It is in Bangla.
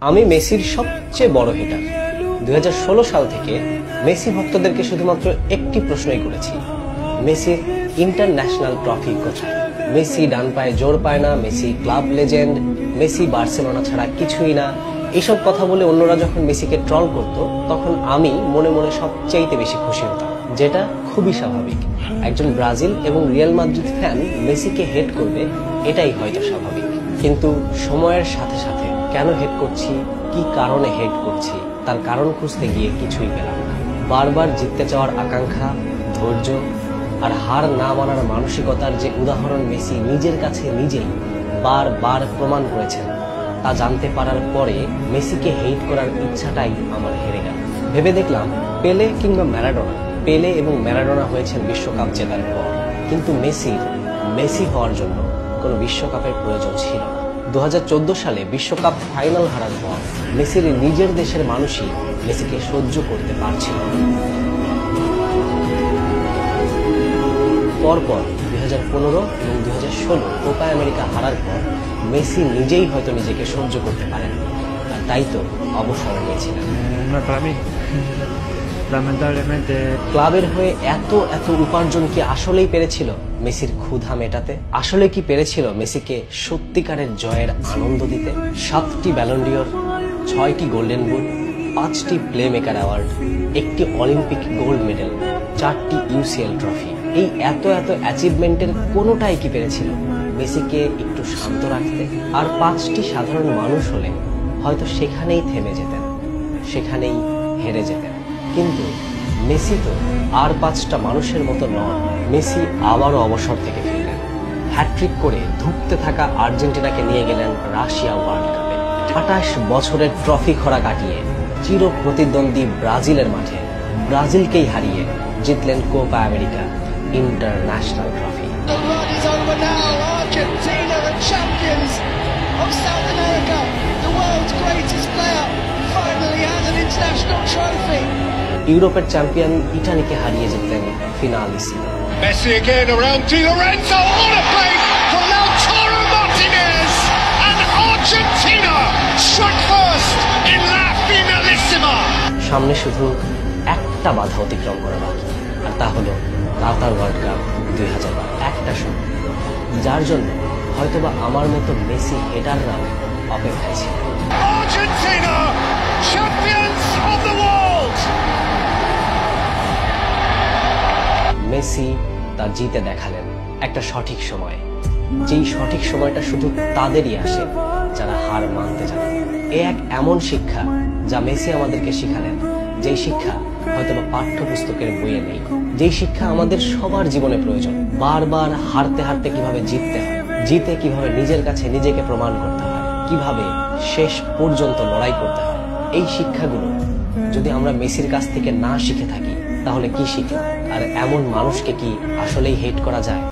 আমি মেসির সবচেয়ে বড় হিটার। 2016 সাল থেকে মেসি ভক্তদেরকে শুধুমাত্র একটি প্রশ্নই করেছি, মেসির ইন্টারন্যাশনাল ট্রফি কোথায়? মেসি ডান পায়ে জোর পায় না, Messi club legend, Messi Barcelona ছাড়া কিছুই না। এসব কথা বলে অন্যরা যখন মেসিকে ট্রল করত, তখন আমি মনে মনে সবচাইতে বেশি খুশি হতাম, যেটা খুবই স্বাভাবিক। একজন ব্রাজিল এবং রিয়াল মাদ্রিদ ফ্যান মেসিকে হেট করবে, এটাই হয়তো স্বাভাবিক। কিন্তু সময়ের সাথে সাথে কেন হেট করছি, কি কারণে হেট করছি, তার কারণ খুঁজতে গিয়ে কিছুই পেলাম না। বারবার জিততে চাওয়ার আকাঙ্ক্ষা, ধৈর্য আর হার না মানার মানসিকতার যে উদাহরণ মেসি নিজের কাছে নিজেই বারবার প্রমাণ করেছেন, তা জানতে পারার পরে মেসিকে হেট করার ইচ্ছাটাই আমার হেরে গেল। ভেবে দেখলাম পেলে কিংবা ম্যারাডোনা, পেলে এবং ম্যারাডোনা হয়েছেন বিশ্বকাপ জেতার পর, কিন্তু মেসি হওয়ার জন্য কোনো বিশ্বকাপের প্রয়োজন ছিল না। 2014 সালে বিশ্বকাপ ফাইনাল হারার পর মেসির নিজের দেশের মানুষই মেসিকে সহ্য করতে পারছিল না। পরপর 2015 এবং 2016 কোপা আমেরিকা হারার পর মেসি নিজেই হয়তো নিজেকে সহ্য করতে পারেন, আর তাই তো অবসর নিয়েছিলেন। ক্লাবের হয়ে এত উপার্জন কি আসলেই পেরেছিল মেসির ক্ষুধা মেটাতে? আসলে কি পেরেছিল মেসিকে সত্যিকারের জয়ের আনন্দ দিতে? 7টি ব্যালন ডিওর, 6টি গোল্ডেন বুট, 5টি প্লে মেকার অ্যাওয়ার্ড, 1টি অলিম্পিক গোল্ড মেডেল, 4টি ইউসিএল ট্রফি, এই এত অ্যাচিভমেন্টের কোনোটাই কি পেরেছিল মেসিকে একটু শান্ত রাখতে? আর 5টি সাধারণ মানুষ হলে হয়তো সেখানেই থেমে যেতেন, সেখানেই হেরে যেতেন। কিন্তু মেসি তো আর 5টা মানুষের মতো নন। মেসি আবারও অবসর থেকে ফিরলেন, হ্যাট্রিক করে ধুঁকতে থাকা আর্জেন্টিনাকে নিয়ে গেলেন রাশিয়া ওয়ার্ল্ড কাপে। 28 বছরের ট্রফি খরা কাটিয়ে চির প্রতিদ্বন্দ্বী ব্রাজিলের মাঠে ব্রাজিলকেই হারিয়ে জিতলেন কোপা আমেরিকা ইন্টারন্যাশনাল ট্রফি। ইউরোপের চ্যাম্পিয়ন ইটালিকে হারিয়ে জিতলেন ফিনালিসিমো। Messi again around Di Lorenzo, on a play for Lautaro Martinez, and Argentina struck first in La Finalissima. সামনে শুধু একটা বাধা অতিক্রম করা বাকি, আর তা হলো কাতার ওয়ার্ল্ড কাপ 2022, একটা শূন্য, যার জন্য হয়তোবা আমার মতো মেসি হেটাররা অপেক্ষায় ছিল। Argentina champions of the world. Messi তার জিতে দেখালেন একটা সঠিক সময়, যেই সঠিক সময়টা শুধু তাদেরই আসে যারা হার মানতে জানে। এক এমন শিক্ষা যা মেসি আমাদেরকে শিখালেন, যেই শিক্ষা হয়তোবা পাঠ্যপুস্তকের বইয়ে নেই, যেই শিক্ষা আমাদের সবার জীবনে প্রয়োজন। বারবার হারতে কিভাবে জিততে হয়, জিতে কিভাবে নিজের কাছে নিজেকে প্রমাণ করতে হয়, কিভাবে শেষ পর্যন্ত লড়াই করতে হয়। এই শিক্ষাগুলো যদি আমরা মেসির কাছ থেকে না শিখে থাকি, তাহলে কি শিখলাম? আর এমন মানুষকে কি আসলেই হেট করা যায়?